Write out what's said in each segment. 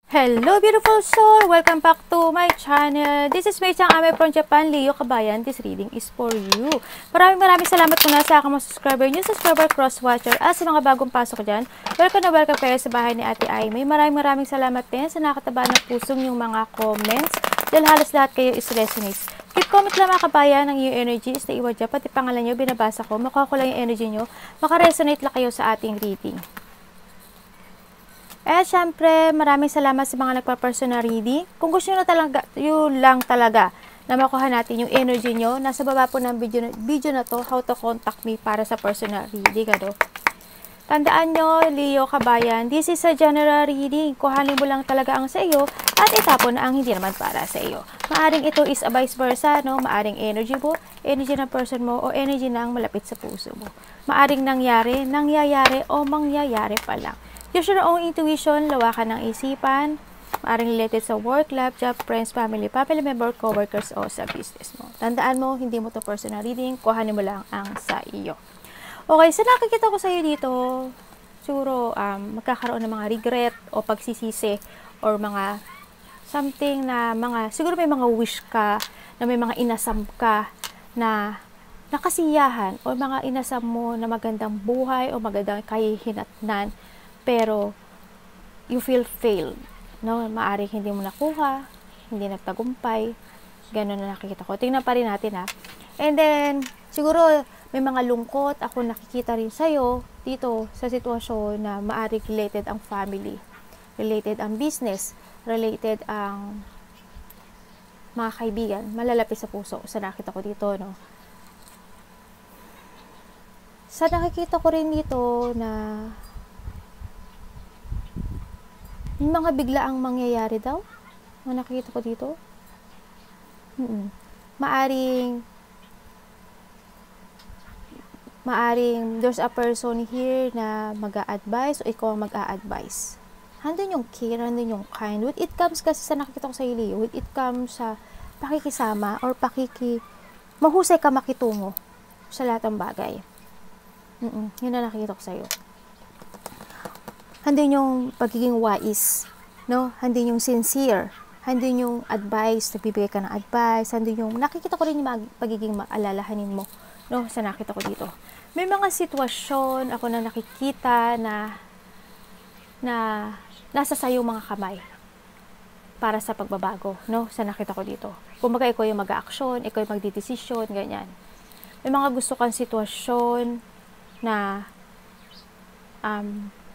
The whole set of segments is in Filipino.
Hello beautiful soul! Welcome back to my channel. This is Mei Chang Ame from Japan, Leo Kabayan. This reading is for you. Maraming salamat muna sa aking mga subscriber, new subscriber, cross-watcher, at sa mga bagong pasok dyan. Welcome na welcome kayo sa bahay ni Ate Aimee. Maraming salamat din sa nakataba ng pusong yung mga comments dahil halos lahat kayo is resonates. Keep comment lang mga kabayan ng yung energy is na iwa dyan, pati pangalan nyo binabasa ko. Makuha ko lang yung energy nyo, makaresonate lang kayo sa ating reading. Eh, syempre, maraming salamat sa mga nagpa-personal reading. Kung gusto nyo na talaga, yun lang talaga na makuha natin yung energy nyo, nasa baba po ng video na to, how to contact me para sa personal reading. Ano? Tandaan nyo, Leo Kabayan, this is a general reading. Kuhanin mo lang talaga ang sa iyo at itapon na ang hindi naman para sa iyo. Maaring ito is a vice versa, no? Maaring energy mo, energy ng person mo, o energy ng malapit sa puso mo. Maaring nangyayari o mangyayari pa lang. Use your own intuition, lawakan ng isipan, maaaring related sa work, love, job, friends, family member, co-workers o sa business mo. Tandaan mo, hindi mo to personal reading, kuhanin mo lang ang sa iyo. Okay, so nakikita ko sa iyo dito, siguro magkakaroon ng mga regret o pagsisisi or mga something na siguro may mga wish ka, na may mga inasam ka na nakasiyahan o mga inasam mo na magandang buhay o magandang kahihinatnan. Pero, you feel failed, no? Maaring hindi mo nakuha, hindi nagtagumpay, gano'n na nakikita ko. Tingnan pa rin natin, ha? And then, siguro, may mga lungkot, ako nakikita rin sa'yo, dito, sa sitwasyon na maaring related ang family, related ang business, related ang mga kaibigan, malalapit sa puso, sa nakita ko dito, no? Sa nakikita ko rin dito na yung mga biglaang mangyayari daw. Ang nakikita ko dito. Maaring there's a person here na mag-a-advise o ikaw ang mag-a-advise. Handun yung care, handun yung kind. With it comes kasi sa nakikita ko sa iyo, with it comes sa pakikisama or mahusay ka makitungo sa lahat ng bagay. Yun na nakikita ko sa iyo. Handun yung pagiging wise, no? Handun yung sincere, handun yung advice, nagbibigay ka ng advice, handun yung, nakikita ko rin yung pagiging maalalahanin mo, no? Sa nakita ko dito. May mga sitwasyon ako na nakikita na nasa sayo mga kamay para sa pagbabago, no? Sa nakita ko dito. Kumbaga, ikaw yung mag-aaksyon, ikaw yung magdidesisyon, ganyan. May mga gusto kang sitwasyon na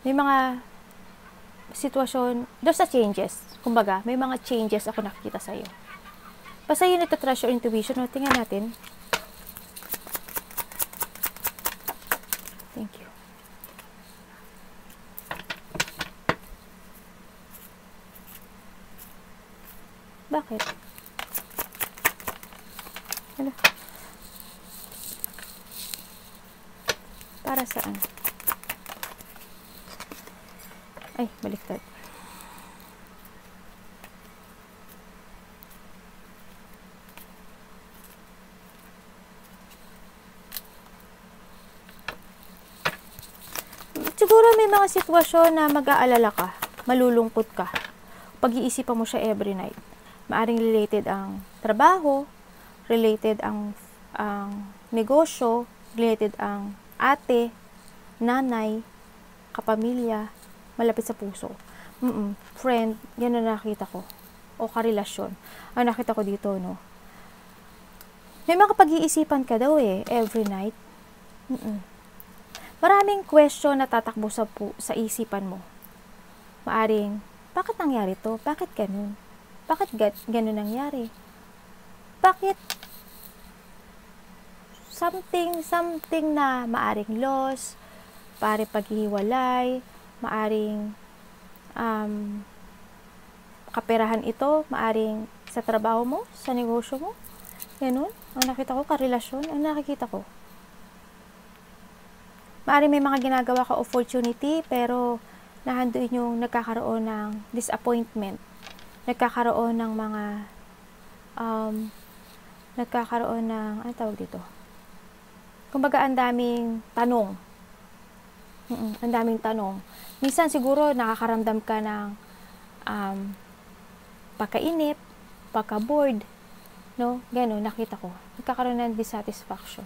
may mga sitwasyon, there's a changes. Kumbaga, may mga changes ako nakikita sa'yo. Basta yun ito, trust your intuition. No? Tingnan natin. Thank you. Bakit? Ano? Para saan? Ay, baliktad. Siguro may mga sitwasyon na mag-aalala ka, malulungkot ka. Pag-iisipan mo siya every night. Maaring related ang trabaho, related ang negosyo, related ang ate, nanay, kapamilya, malapit sa puso. Friend, yan na nakita ko. O karelasyon. Ang nakita ko dito, no? May mga pag-iisipan ka daw every night. Maraming question na tatakbo sa isipan mo. Maaring, bakit nangyari to? Bakit ganun? Bakit ganun nangyari? Bakit something na maaring loss, maaring paghihiwalay, maaring kaperahan ito, maaring sa trabaho mo, sa negosyo mo. Ganun. Ang nakita ko, karelasyon. Ang nakikita ko. Maaring may mga ginagawa ka opportunity, pero nahandoon yung nagkakaroon ng disappointment. Nagkakaroon ng mga ano tawag dito? Kumbaga, ang daming tanong. Ang daming tanong. Minsan siguro nakakaramdam ka ng pagkainip, pagka-bored, no? Gano'n, nakita ko. Nagkakaroon ng dissatisfaction.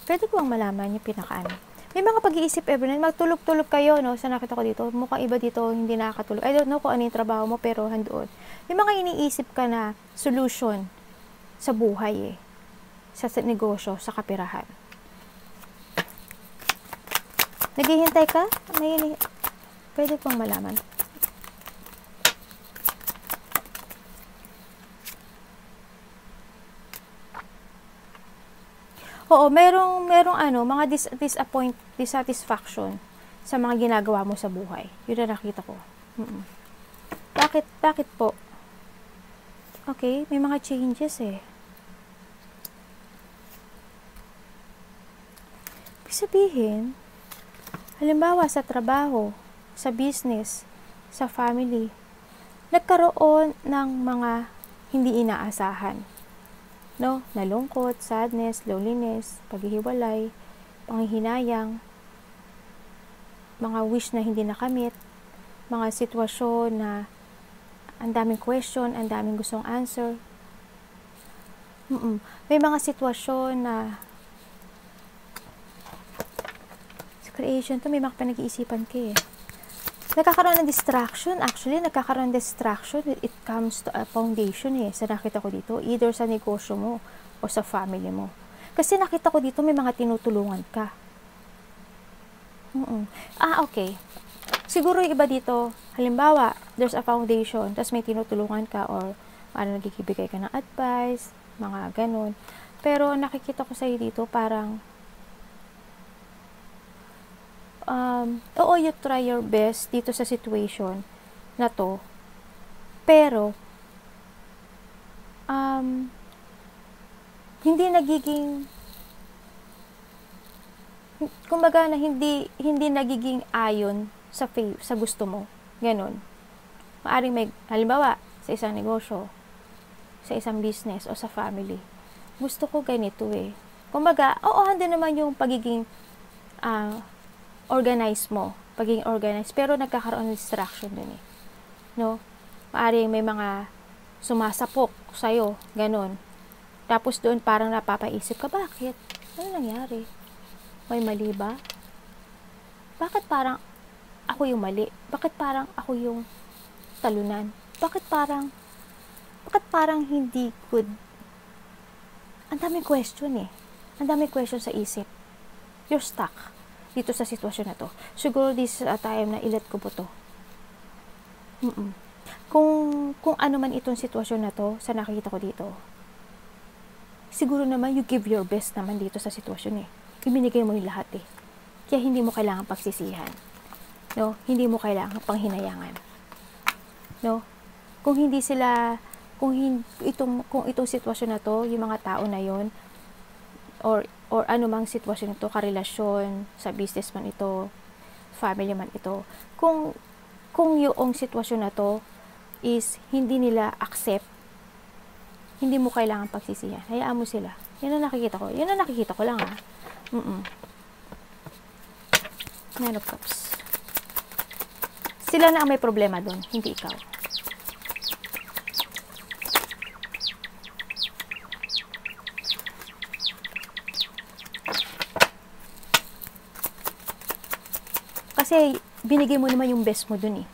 Pwede ko bang malaman yung pinakaano? May mga pag-iisip every night. Magtulog-tulog kayo, no? Sa nakita ko dito. Mukhang iba dito, hindi nakakatulog. I don't know kung ano yung trabaho mo, pero handoon. May mga iniisip ka na solution sa buhay, sa negosyo, sa kapirahan. Naghihintay ka? Pwede ko bang malaman? Oo, merong mga dissatisfaction sa mga ginagawa mo sa buhay. Yun na nakita ko. Bakit po? Okay, may mga changes eh. Ibig sabihin, halimbawa sa trabaho, sa business, sa family, nagkaroon ng mga hindi inaasahan. No? Nalungkot, sadness, loneliness, paghihiwalay, panghihinayang, mga wish na hindi nakamit, mga sitwasyon na ang daming question, ang daming gustong answer. May mga sitwasyon na sa creation to, may mga pinag-iisipan ka eh. Nagkakaroon ng distraction. Actually, nagkakaroon ng distraction when it comes to a foundation eh. Sa nakita ko dito, either sa negosyo mo o sa family mo. Kasi nakita ko dito, may mga tinutulungan ka. Okay. Siguro yung iba dito, halimbawa, there's a foundation, tapos may tinutulungan ka or nagkikibigay ka ng advice, mga ganun. Pero nakikita ko sa'yo dito, parang you try your best dito sa situation na to, pero hindi nagiging, kumbaga na hindi nagiging ayon sa gusto mo, ganun. Maaring may, halimbawa, sa isang negosyo, sa isang business, o sa family, gusto ko ganito eh. Kumbaga, hindi naman yung pagiging organize mo, pagiging organized, pero nagkakaroon ng distraction dun eh. No? Maaring may mga sumasapok sa'yo, ganun. Tapos doon parang napapaisip ka, bakit? Ano nangyari? May mali ba? Bakit parang ako yung mali? Bakit parang ako yung talunan? Bakit parang hindi good? Ang daming question eh. Ang daming question sa isip. You're stuck dito sa sitwasyon na to. Siguro this is a time na ilet ko po to. Kung ano man itong sitwasyon na to, sa nakikita ko dito, siguro naman you give your best naman dito sa sitwasyon eh. Ibinigay mo yung lahat eh. Kaya hindi mo kailangan pagsisihan. No? Hindi mo kailangan panghinayangan. No? Kung itong sitwasyon na to, yung mga tao na yon, or anumang sitwasyon ito, karelasyon, sa business man ito, family man ito, kung yung sitwasyon na to is hindi nila accept, hindi mo kailangan pagsisihan. Hayaan mo sila. Yan ang nakikita ko. Yan ang nakikita ko lang ha. Nine of Cups. Sila na ang may problema doon, hindi ikaw. Kasi binigay mo naman yung best mo dun eh.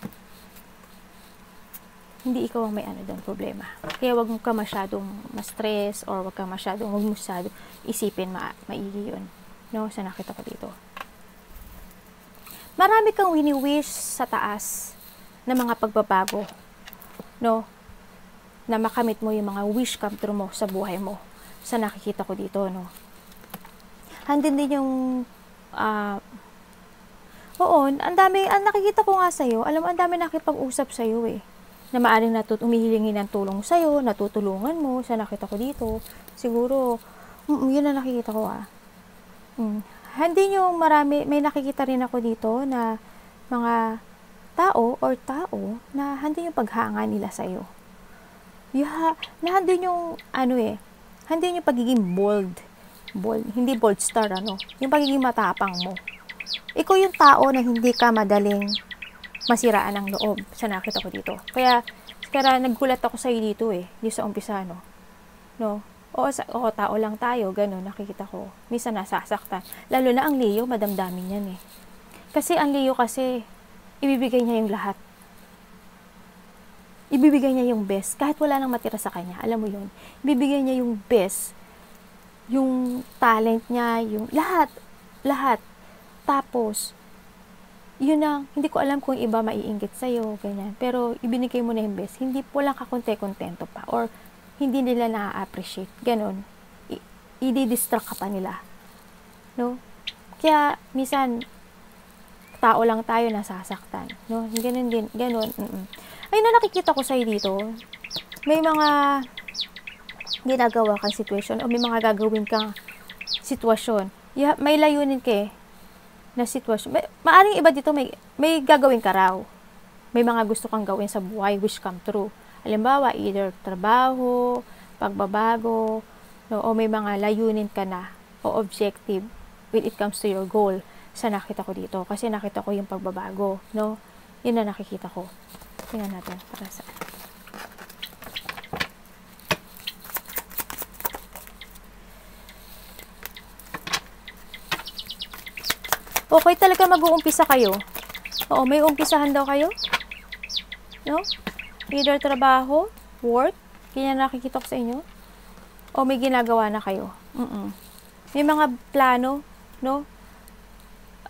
Hindi ikaw ang may doon problema. Kaya wag mo ka masyadong ma-stress or wag mo masyadong isipin maigi yun. No, sa nakita ko dito. Marami kang wini-wish sa taas na mga pagbabago. No? Na makamit mo yung mga wish come true mo sa buhay mo. Sa nakikita ko dito, no? Handin din yung ang nakikita ko nga sa'yo, alam mo, ang dami nakipag-usap sa'yo eh. Na maaring umihilingi ng tulong sa'yo, natutulungan mo, sa nakita ko dito. Siguro, yun na nakikita ko Hindi yung may nakikita rin ako dito na mga tao na hindi yung paghanga nila sa'yo. Na hindi yung, hindi yung pagiging bold, hindi bold star, yung pagiging matapang mo. Ikaw yung tao na hindi ka madaling masiraan ang loob sa nakita ko dito. Kaya naggulat ako sa dito di sa umpisa, no? O tao lang tayo, gano'n, nakikita ko. Minsan nasasaktan. Lalo na ang Leo, madamdamin yan Kasi ang Leo kasi, ibibigay niya yung lahat. Ibibigay niya yung best. Kahit wala nang matira sa kanya, alam mo yun. Ibibigay niya yung best. Yung talent niya, yung lahat. Lahat. Tapos, yun ang, hindi ko alam kung iba maiinggit sa'yo, ganyan. Pero, ibinigay mo na yung best. Hindi po lang kakonte-kontento pa. Or, hindi nila na-appreciate. Ganon. I-distract ka pa nila. No? Kaya, minsan, tao lang tayo nasasaktan. No? Ganon din. Ganon. Ayun na nakikita ko sa'yo dito. May mga ginagawa kang situation o may mga gagawin kang sitwasyon. May layunin ka na sitwasyon. Maaring iba dito, may gagawin ka raw. May mga gusto kang gawin sa buhay, wish come true. Halimbawa, either trabaho, pagbabago, no, o may mga layunin ka na o objective when it comes to your goal sa nakita ko dito. Kasi nakita ko yung pagbabago, no? Yun na nakikita ko. Tingnan natin para sa okay talaga mag-uumpisa kayo. Oo, may umpisahan daw kayo. No? Either trabaho, work, ganyan nakikita ko sa inyo. O may ginagawa na kayo. May mga plano, no?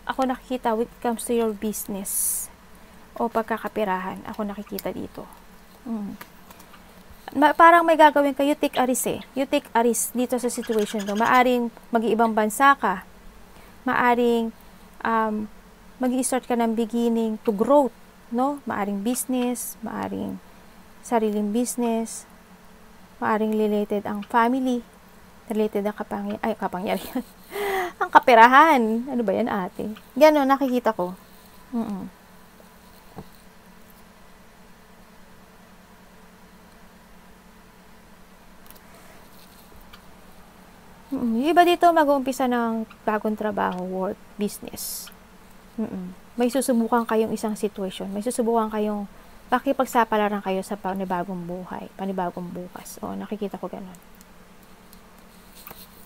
Ako nakikita when it comes to your business o pagkakapirahan. Ako nakikita dito. Parang may gagawin ka, you take a risk You take a risk dito sa situation to. Maaring mag-iibang bansa ka. Maaring mag-i-start ka ng beginning to growth, no? Maaring business, maaring sariling business, maaring related ang family, related ang kapangyarihan, ang kaperahan. Ano ba yan, ate? Gano'n, nakikita ko. Iba dito mag-uumpisa ng bagong trabaho, work, business. May susubukan kayong isang situation. May susubukan kayong pakipagsapalaran kayo sa panibagong buhay, panibagong bukas. O, nakikita ko ganun.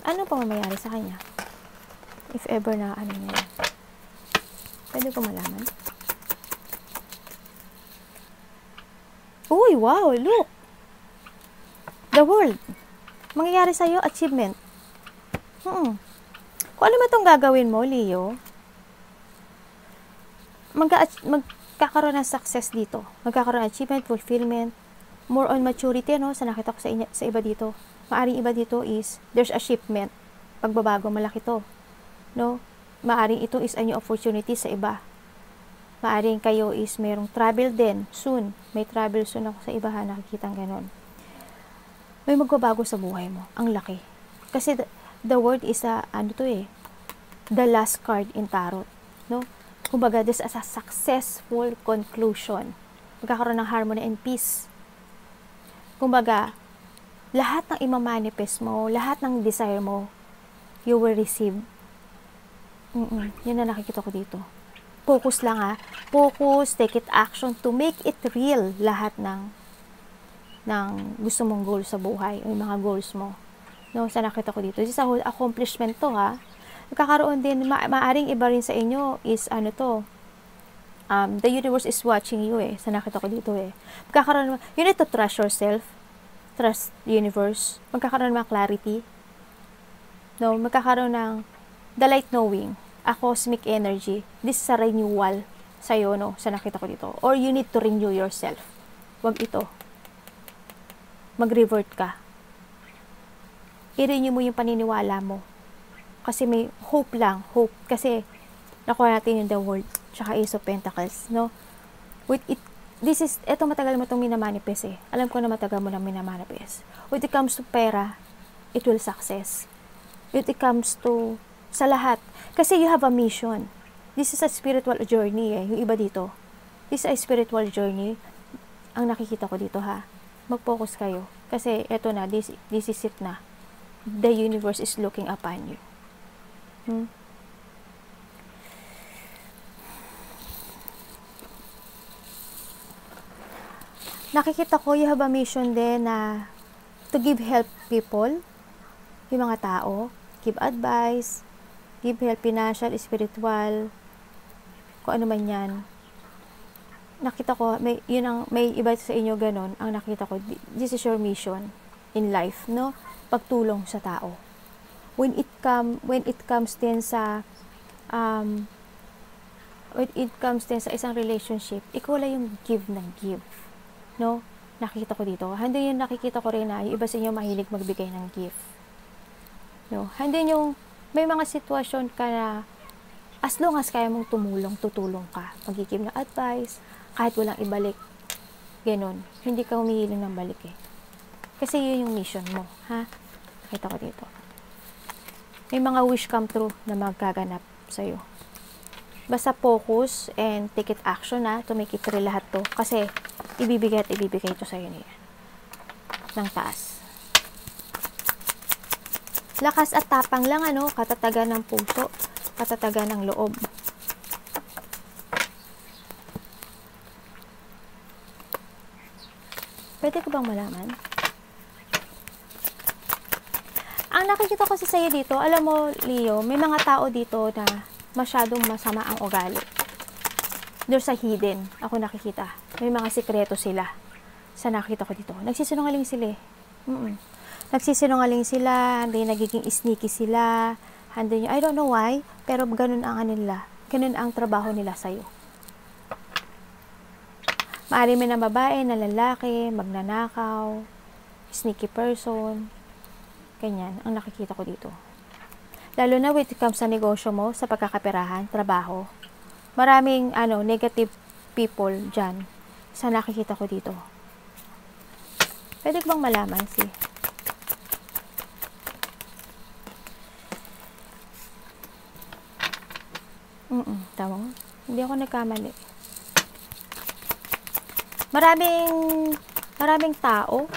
Ano pa mamayari sa kanya? If ever na ano niya. Pwede ko malaman. Uy, wow, look! The world. Mangyayari sa'yo, achievement. Kung ano ba itong gagawin mo, Leo, magkakaroon ng success dito. Magkakaroon ng achievement, fulfillment, more on maturity, no? Sa nakita ko sa iba dito. Maaring iba dito is, there's a shipment. Pagbabago, malaki to. No? Maaring ito is a new opportunity sa iba. Maaring kayo is mayroong travel din, soon. May travel soon ako sa iba, nakikita ganon. May magbabago sa buhay mo. Ang laki. Kasi the word is the last card in tarot. No? Kumbaga, this is a successful conclusion. Magkakaroon ng harmony and peace. Kumbaga, lahat ng imamanifest mo, lahat ng desire mo, you will receive. Yun na nakikita ko dito. Focus lang Focus, take it action to make it real lahat ng gusto mong goal sa buhay, yung mga goals mo. No, sa nakita ko dito. This is a whole accomplishment to Nagkakaroon din, maaring iba rin sa inyo is the universe is watching you sa nakita ko dito Magkakaroon, you need to trust yourself, trust the universe, magkakaroon ng clarity, no, magkakaroon ng the light knowing, a cosmic energy, this is a renewal sa'yo, no, sa nakita ko dito, or you need to renew yourself, wag ito, mag-revert ka, i-renew mo yung paniniwala mo. Kasi may hope lang. Hope. Kasi, nakuha natin yung the world. Tsaka Ace of Pentacles. No? Ito matagal mo itong minamanifest Alam ko na matagal mo na minamanifest. When it comes to pera, it will success. When it comes to, sa lahat. Kasi you have a mission. This is a spiritual journey Yung iba dito. This is a spiritual journey. Ang nakikita ko dito Mag-focus kayo. Kasi, eto na. This is it na. The universe is looking upon you. nakikita ko you have a mission din na to give help people, yung mga tao, give advice, give help financial, spiritual, kung ano man yan. Nakita ko, may iba sa inyo ganon, ang nakita ko, this is your mission in life, no? Pagtulong sa tao. When it comes din sa isang relationship, ikaw lang yung give ng give, no? Nakita ko dito. Hindi yung nakikita ko rin na yung iba sa inyo mahilig magbigay ng gift. No? Hindi yung may mga sitwasyon ka na as long as kaya mong tumulong, tutulong ka. Mag-give ng advice, kahit walang ibalik. Ganon. Hindi ka humihiling ng balik eh. Kasi yun yung mission mo. Ha? Nakita ko dito. May mga wish come true na magkaganap sa'yo. Basta focus and take it action na to make it real lahat to. Kasi ibibigay ito sa'yo niya. Ng taas. Lakas at tapang lang, ano, katatagan ng puso, katatagan ng loob. Pwede ko bang malaman? Ang nakikita ko sa'yo dito, alam mo, Leo, may mga tao dito na masyadong masama ang ugali. There's a hidden. Ako nakikita. May mga sikreto sila. Sa nakita ko dito. Nagsisinungaling sila eh. Nagsisinungaling sila. Hindi nagiging sneaky sila. Hindi, I don't know why. Pero ganun ang nila. Ganun ang trabaho nila sa'yo. Maari may na babae, na lalaki, magnanakaw, sneaky person. Ganyan. Ang nakikita ko dito. Lalo na when it comes sa negosyo mo, sa pagkakaperahan, trabaho. Maraming negative people dyan sa nakikita ko dito. Pwede ko bang malaman si? Tama. Hindi ako nagkamali. Maraming tao.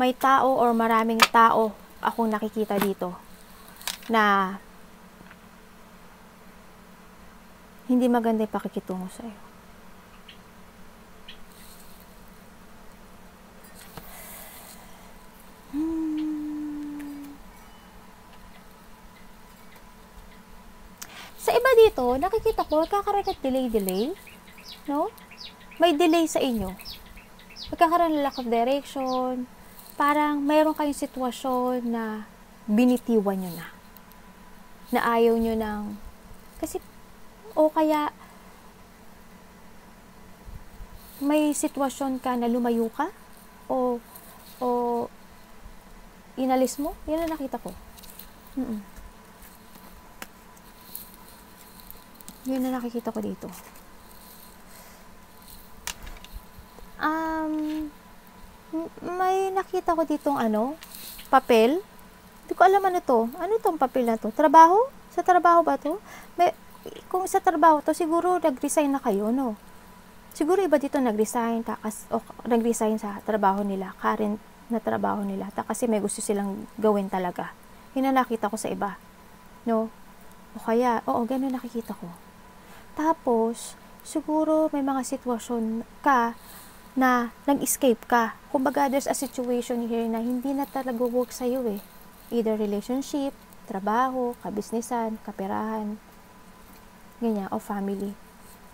May tao or maraming tao akong nakikita dito na hindi maganda yung pakikitungo sa'yo. Sa iba dito, nakikita ko, kakaroon ng delay, no? May delay sa inyo. Magkakaroon ng lack of direction, parang mayroon kayong sitwasyon na binitiwan nyo na ayaw nyo ng, kasi, o kaya, may sitwasyon ka na lumayo ka, o inalis mo, yan ang nakita ko. Yun na nakikita ko dito. May nakita ko ditong papel. Hindi ko alam ano to. Ano tong papel na to? Trabaho? Sa trabaho ba to? Kung sa trabaho to, siguro nag-resign na kayo, no? Siguro iba dito nag-resign sa trabaho nila, current na trabaho nila, kasi may gusto silang gawin talaga. Yun na nakita ko sa iba. No? O kaya, ganun nakikita ko. Tapos, siguro may mga sitwasyon ka na nag-escape ka. Kumbaga, there's a situation here na hindi na talaga work sa'yo eh. Either relationship, trabaho, kabisnesan, kaperahan, ganyan, o family.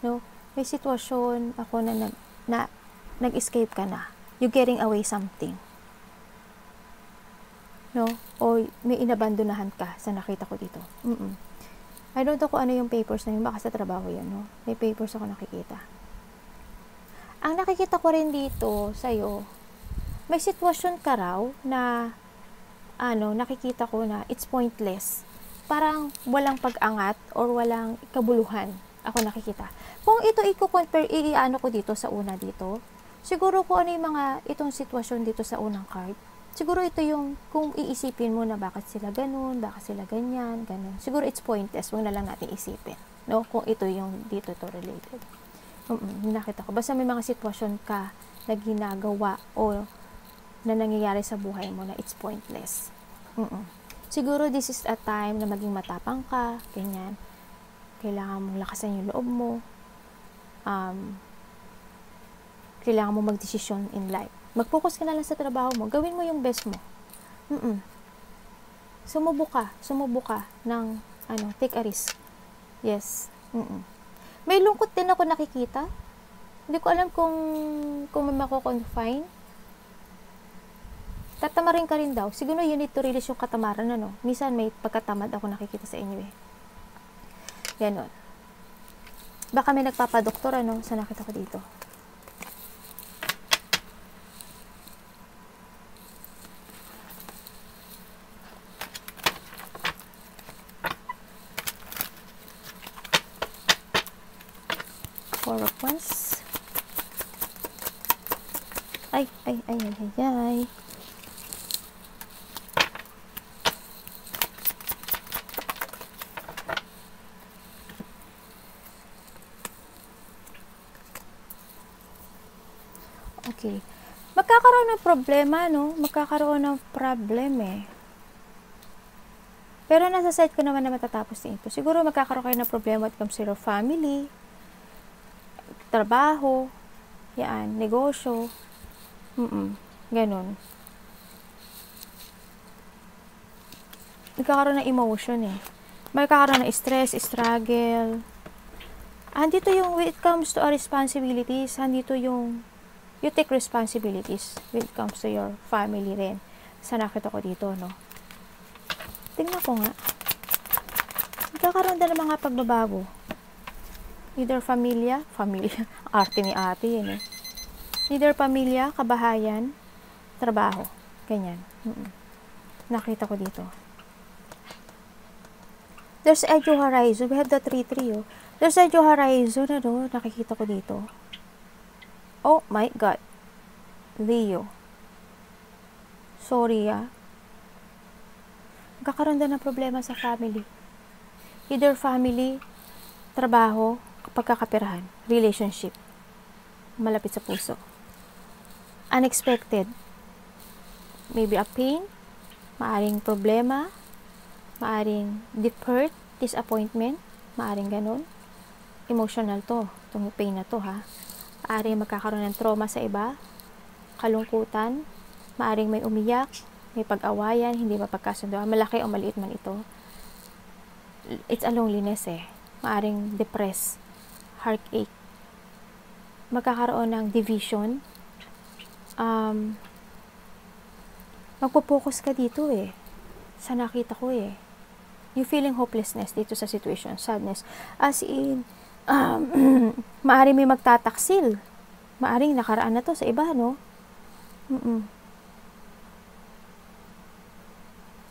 No? May sitwasyon ako na nag-escape ka na. You're getting away something. No? O may inabandonahan ka sa nakita ko dito. I don't know kung ano yung papers na yun. Baka sa trabaho yan, no? May papers ako nakikita. Ang nakikita ko rin dito sa'yo, may sitwasyon ka raw na nakikita ko na it's pointless. Parang walang pag-angat or walang kabuluhan. Ako nakikita. Kung ito i-compare, ko dito sa una dito, siguro kung ano yung itong sitwasyon dito sa unang card, siguro ito yung, kung iisipin mo na bakit sila ganun, bakit sila ganyan, ganun. Siguro it's pointless, huwag na lang natin isipin. No? Kung ito yung dito to related. Nakita ko. Basta may mga sitwasyon ka na ginagawa o na nangyayari sa buhay mo na it's pointless. Siguro this is a time na maging matapang ka, ganyan. Kailangan mong lakasan yung loob mo. kailangan mo magdesisyon in life. Mag-focus ka na lang sa trabaho mo. Gawin mo yung best mo. Sumubok ka ng, take a risk. Yes. May lungkot din ako nakikita. Hindi ko alam kung may mako-confine. Tatamarin ka rin daw. Siguro you need to release yung katamaran, Minsan may pagkatamad ako nakikita sa inyo, Ganon. Baka may nagpapadoktor, sa nakita ko dito. Four of Wands. Ay. Okay. Magkakaroon ng problema, Magkakaroon ng problem, Pero nasa side ko naman na matatapos din ito. Siguro magkakaroon kayo ng problema at comes to your family, trabaho, negosyo, ganun. Magkakaroon ng emotion, Magkakaroon ng stress, struggle. Andito yung, when it comes to our responsibilities, andito yung, you take responsibilities when it comes to your family rin. Sa nakita ko dito, Tingnan ko nga. Magkakaroon din ng mga pagbabago. Either familia, arte ni ate yun, Either pamilya, kabahayan, trabaho. Ganyan. Nakita ko dito. There's a new horizon. We have the 3-3, There's a new horizon, nakikita ko dito. Oh my God. Leo. Sorry, Magkakaroon din ng problema sa family. Either family, trabaho, pagkakapirahan, relationship. Malapit sa puso. Unexpected. Maybe a pain, maaring problema, maaring hurt, disappointment, maaring ganun. Emotional to, itong pain na to, Maaring magkakaroon ng trauma sa iba, kalungkutan, maaring may umiyak, may pag-awayan, hindi mapagkasundo, malaki o maliit man ito. It's a loneliness, Maaring depressed, heartache. Magkakaroon ng division. Magpo-focus ka dito, Sa nakita ko, You feeling hopelessness dito sa situation, sadness. As in, maaring may magtataksil. Maaring nakaraan na to sa iba,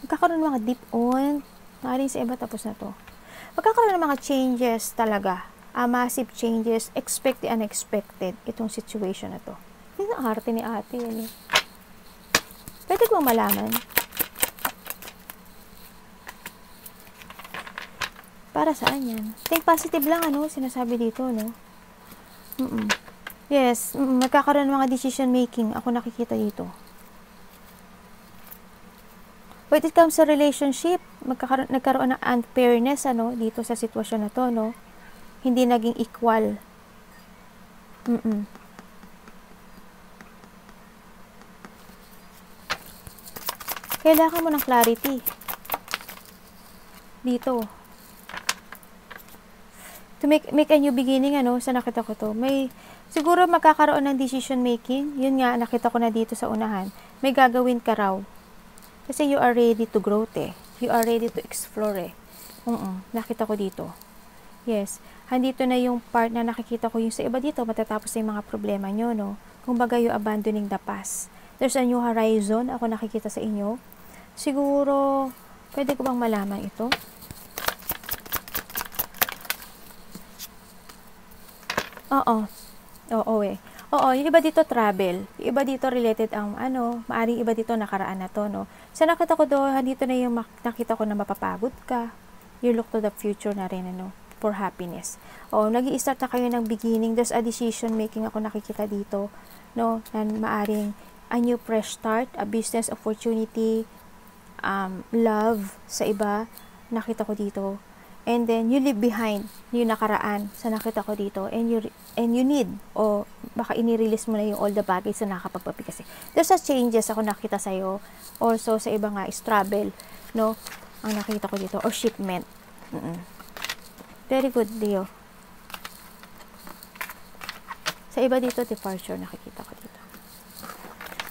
Magkakaroon ng mga deep on. Maaring sa iba tapos na to. Magkakaroon ng mga changes talaga. Massive changes. Expect the unexpected. Itong situation na to. Hindi na arte ni ate yan, Pwede ko malaman. Para saan yan? Think positive lang, sinasabi dito, Yes, magkakaroon ng mga decision making. Ako nakikita dito. When it comes to relationship, nagkaroon ng unfairness, dito sa sitwasyon na to, Hindi naging equal. Kailangan mo ng clarity. Dito. To make a new beginning, sa nakita ko to. Siguro magkakaroon ng decision making. Yun nga, nakita ko na dito sa unahan. May gagawin ka raw. Kasi you are ready to grow, You are ready to explore, Nakita ko dito. Yes. Handito na yung part na nakikita ko yung sa iba dito, matatapos na yung mga problema nyo, Kung baga yung abandoning the past. There's a new horizon, ako nakikita sa inyo. Siguro, pwede ko bang malaman ito? Oo, yung iba dito travel. Yung iba dito related ang maaring iba dito nakaraan na to, Sa nakita ko doon, dito na yung nakita ko na mapapagod ka. You look to the future na rin, for happiness. Nag-i-start na kayo ng beginning. There's a decision making ako nakikita dito, Na maaring a new fresh start, a business opportunity, love sa iba, nakita ko dito. And then, you leave behind yung nakaraan sa nakita ko dito. And you need, baka inirelease mo na yung all the baggage na nakakapagpapi kasi. There's a changes ako nakita sa'yo. Also, sa iba nga is travel, no? Ang nakita ko dito. Or shipment. Very good, Leo. Sa iba dito, departure, nakikita ko dito.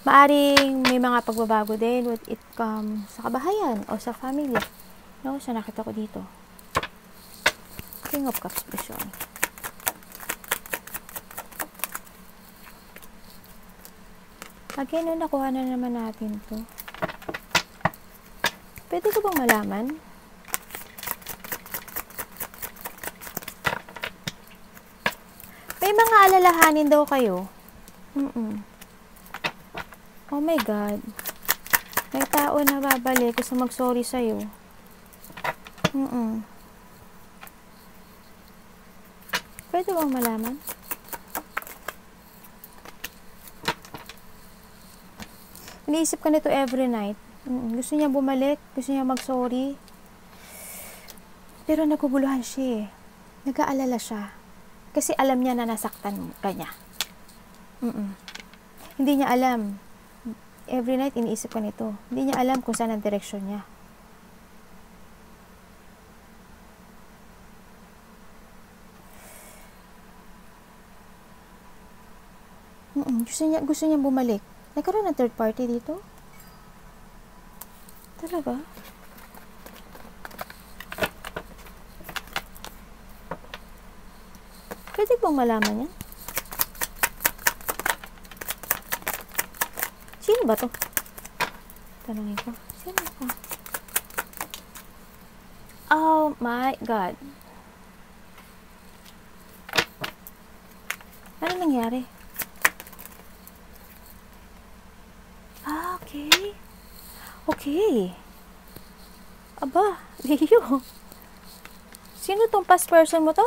Maaring may mga pagbabago din when it comes sa kabahayan o sa family. No? So, nakita ko dito. King of Cups, vision. Again, nakuha na naman natin to. Pwede ko bang malaman? May mga alalahanin daw kayo. Oh my God. May tao na babalik gusto mag-sorry sa'yo. Pwede bang malaman? Iniisip ka nito every night. Gusto niya bumalik, gusto niya mag-sorry. Pero naguguluhan siya eh. Nag-aalala siya. Kasi alam niya na nasaktan ka niya. Hindi niya alam. Every night iniisip ka nito. Hindi niya alam kung saan ang direksyon niya. Gusto niya bumalik. Nagkaroon ng third party dito? Talaga? Pwede bang malaman yan? Sino ba to? Tanungin ko. Sino ka? Oh my God. Ano nangyari? Okay. Okay. Aba, Leo. Sino tong past person mo to?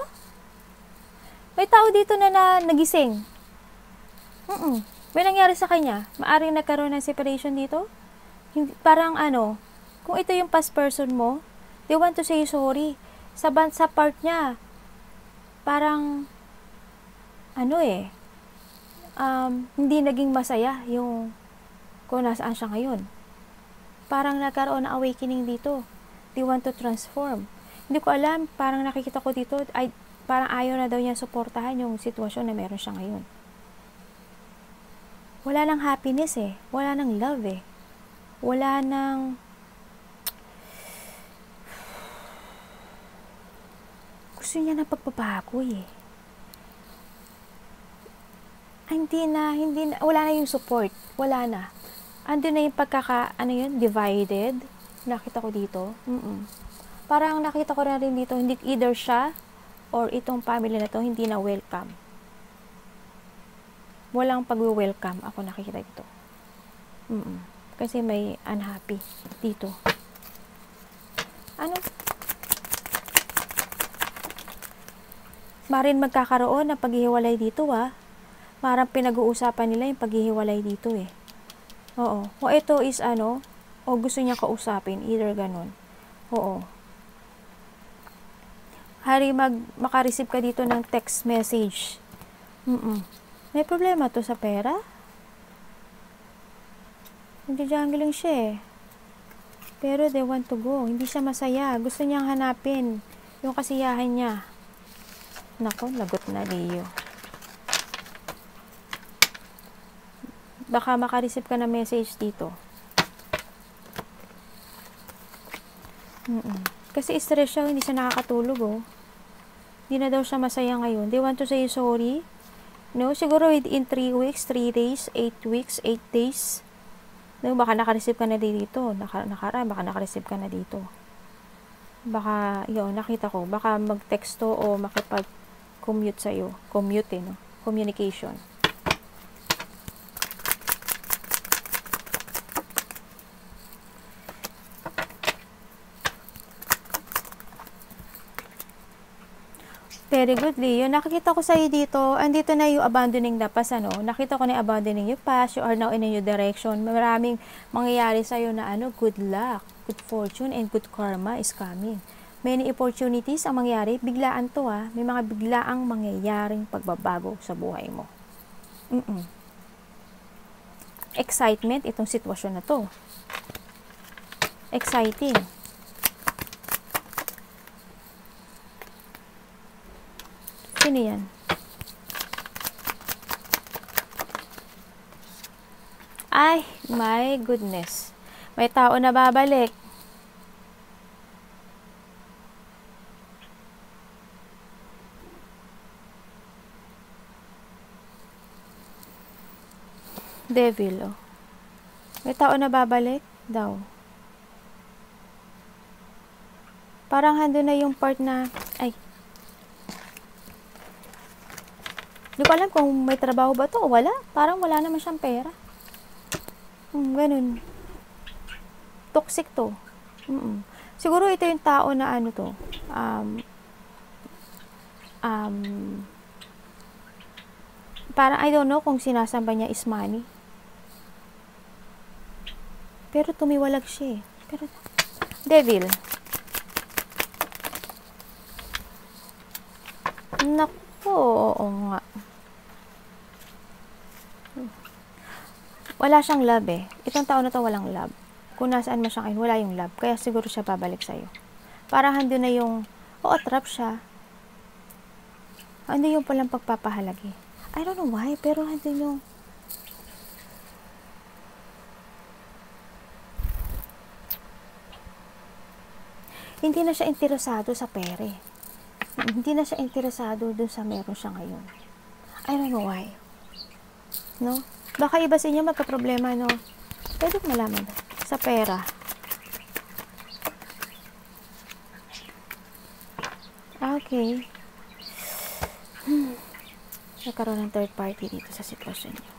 May tao dito na nagising. May nangyari sa kanya. Maaring nagkaroon ng separation dito. Parang ano, kung ito yung past person mo, they want to say sorry. Sa part niya, parang, ano eh, hindi naging masaya yung kung nasaan siya ngayon. Parang nagkaroon ng awakening dito. They want to transform. Hindi ko alam, parang nakikita ko dito, parang ayaw na daw niya suportahan yung sitwasyon na meron siya ngayon. Wala nang happiness eh. Wala nang love eh. Wala nang gusto niya na pagbabago eh. Wala na yung support. Wala na. Ando na yung divided. Nakita ko dito. Parang nakita ko na rin dito, hindi either siya or itong family na to hindi na welcome. Walang pag-welcome ako nakikita dito. Kasi may unhappy dito. Ano? Marin magkakaroon ng paghihiwalay dito Parang pinag-uusapan nila yung paghihiwalay dito eh. Oo. O ito is o gusto niya kausapin, either ganun. Oo. Hari makareceive ka dito ng text message. May problema to sa pera? Nag-jungling siya eh. Pero they want to go. Hindi siya masaya. Gusto niyang hanapin yung kasiyahan niya. Nako, lagot na Leo. Baka makareceive ka ng message dito. Kasi stress siya, hindi siya nakakatulog Hindi na daw siya masaya ngayon. They want to say sorry. No, siguro within 3 weeks, 3 days, 8 weeks, 8 days. No, baka naka-receive ka na dito. Baka naka-receive ka na dito. Baka, nakita ko. Baka mag-texto o makipag-commute sa'yo. Commute no? Communication. Very good, Leo. Nakikita ko sa'yo dito, andito na yung abandoning the past, Nakita ko na yung abandoning yung past, you are now in a new direction. Maraming mangyayari sa'yo na, good luck, good fortune, and good karma is coming. Many opportunities ang mangyayari. Biglaan to, May mga biglaang mangyayaring pagbabago sa buhay mo. Excitement, itong sitwasyon na to. Exciting. Sino yan? Ay, my goodness. May tao na babalik. Devil, oh. May tao na babalik daw. Parang hando na yung part na, ay. Hindi ko alam kung may trabaho ba to o wala. Parang wala naman siyang pera. Ganun. Toxic to. Siguro ito yung tao na ano to. Parang I don't know kung sinasamba niya is money. Pero tumiwalag siya eh. Pero, devil. Naku, oo nga. Wala siyang love eh. Itong tao na to walang love. Kung nasaan mo siya ngayon, wala yung love. Kaya siguro siya babalik sa'yo. Parang hando na yung, trap siya. Hando yung palang pagpapahalagi. I don't know why, pero hando yung, hindi na siya interesado sa pere. Hindi na siya interesado dun sa meron siya ngayon. I don't know why. No? Baka iba sa inyo magka-problema, no? Pwede ko malaman. Sa pera. Okay. Nagkaroon ng third party dito sa sitwasyon niyo.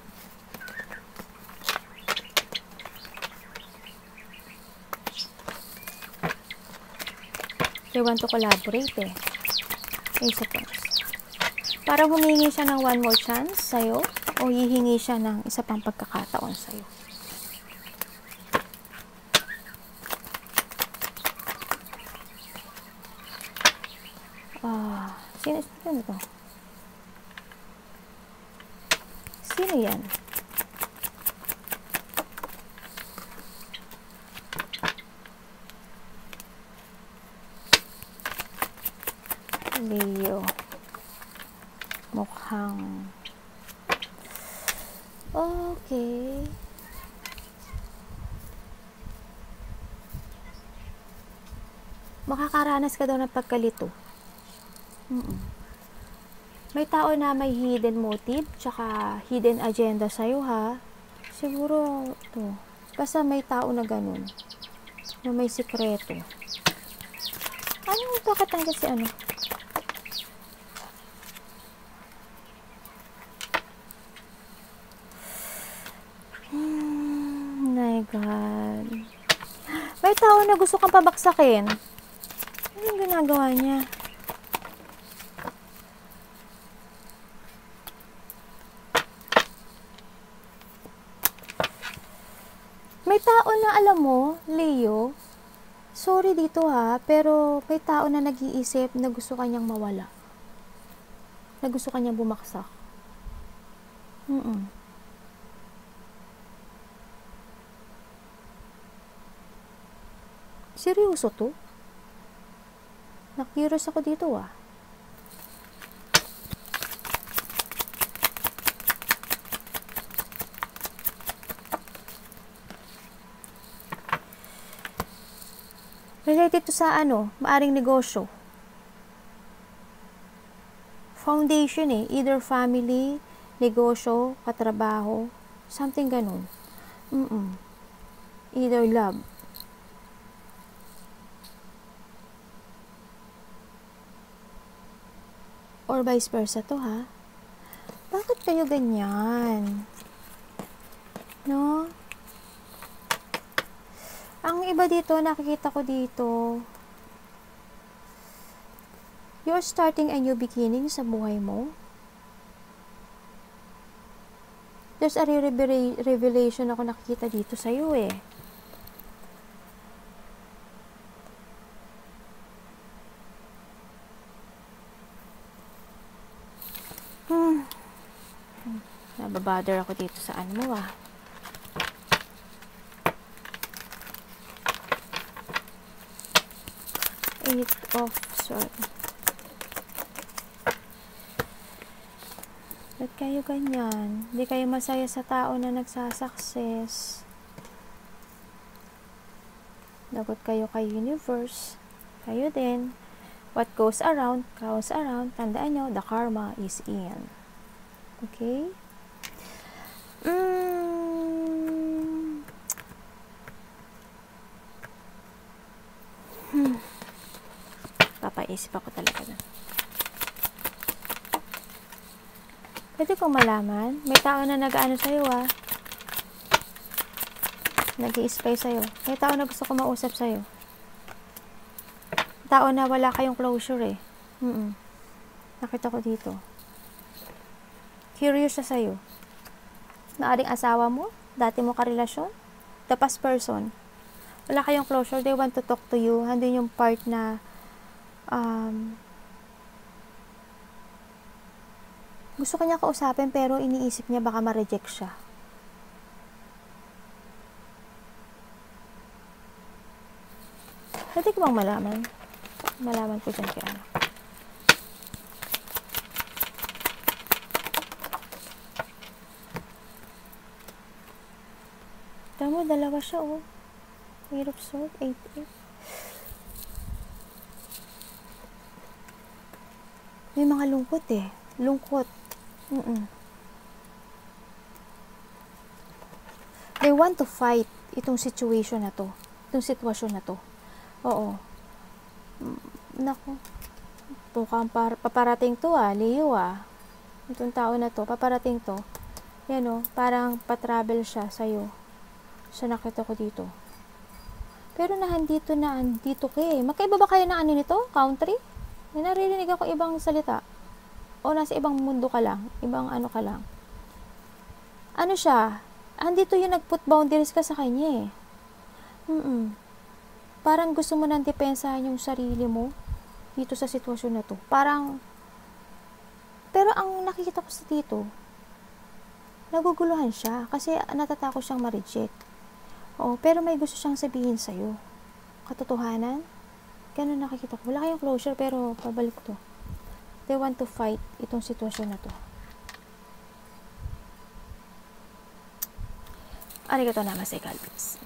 They want to collaborate eh. Ace of Wands. Parang humingi siya ng one more chance sa'yo o hihingi siya ng isa pang pagkakataon sa'yo. Sino to? Sino yan? Leo. Mukhang okay. Makakaranas ka daw ng pagkalito. May tao na may hidden motive tsaka hidden agenda sa'yo ha. Siguro to. Basta may tao na ganun. Na may sikreto. Ano bakit ang kasi ano? My God. May tao na gusto kang pabaksakin. Ano yung ginagawa niya? May tao na alam mo, Leo, sorry dito ha, pero may tao na nag-iisip na gusto kanyang mawala. Na gusto kanyang bumaksak. Seryoso to? Na-curious ako dito ah. Related to sa ano, maaring negosyo. Foundation eh, either family, negosyo, katrabaho, something ganun. Either love. Or vice versa to ha. Bakit kayo ganyan? No? Ang iba dito, nakikita ko dito, you're starting a new beginning sa buhay mo. There's a revelation ako nakikita dito sa'yo eh. Nababother ako dito sa ano mo ah. Eight of Swords. Ba't kayo ganyan? Hindi kayo masaya sa tao na nagsasucess. Lagot kayo kay universe. Kayo din. What goes around, comes around. Tandaan nyo, the karma is in. Okay? Papaisip ako talaga na. Pwede kong malaman, may tao na nag-ano sa'yo ah. Nag-i-spy sa'yo. May tao na gusto ko mausap sa'yo. Tao na wala kayong closure eh. Nakita ko dito. Curious siya sa'yo. Naaring asawa mo, dati mo karelasyon, the past person. Wala kayong closure, they want to talk to you. Handun yung part na gusto kanya kausapin pero iniisip niya baka ma-reject siya. Pwede ko bang malaman? Malaman ko dyan kay anak. Tama, dalawa siya oh. Eight of Swords, 8-8. May mga lungkot eh. Lungkot. They want to fight itong situation na to. Itong sitwasyon na to. Oo. Naku. Mukhang paparating to ah. Leo ah. Itong tao na to. Paparating to. Yan oh. Parang patravel siya sa'yo. Sa nakita ko dito. Pero andito ka eh. Magkaiba ba kayo ng ano nito? Country? May naririnig ako ibang salita. O nasa ibang mundo ka lang. Ibang ano ka lang. Ano siya? Andito yung nag-put boundaries ka sa kanya eh. Parang gusto mo nang depensahan yung sarili mo dito sa sitwasyon na to. Parang, pero ang nakikita ko sa dito, naguguluhan siya kasi natatakot siyang ma-reject. Oo, pero may gusto siyang sabihin sa'yo. Katotohanan, ganun nakikita ko. Wala kayong closure pero pabalik to. They want to fight itong sitwasyon na to. Arigatou namaste, Kalbis.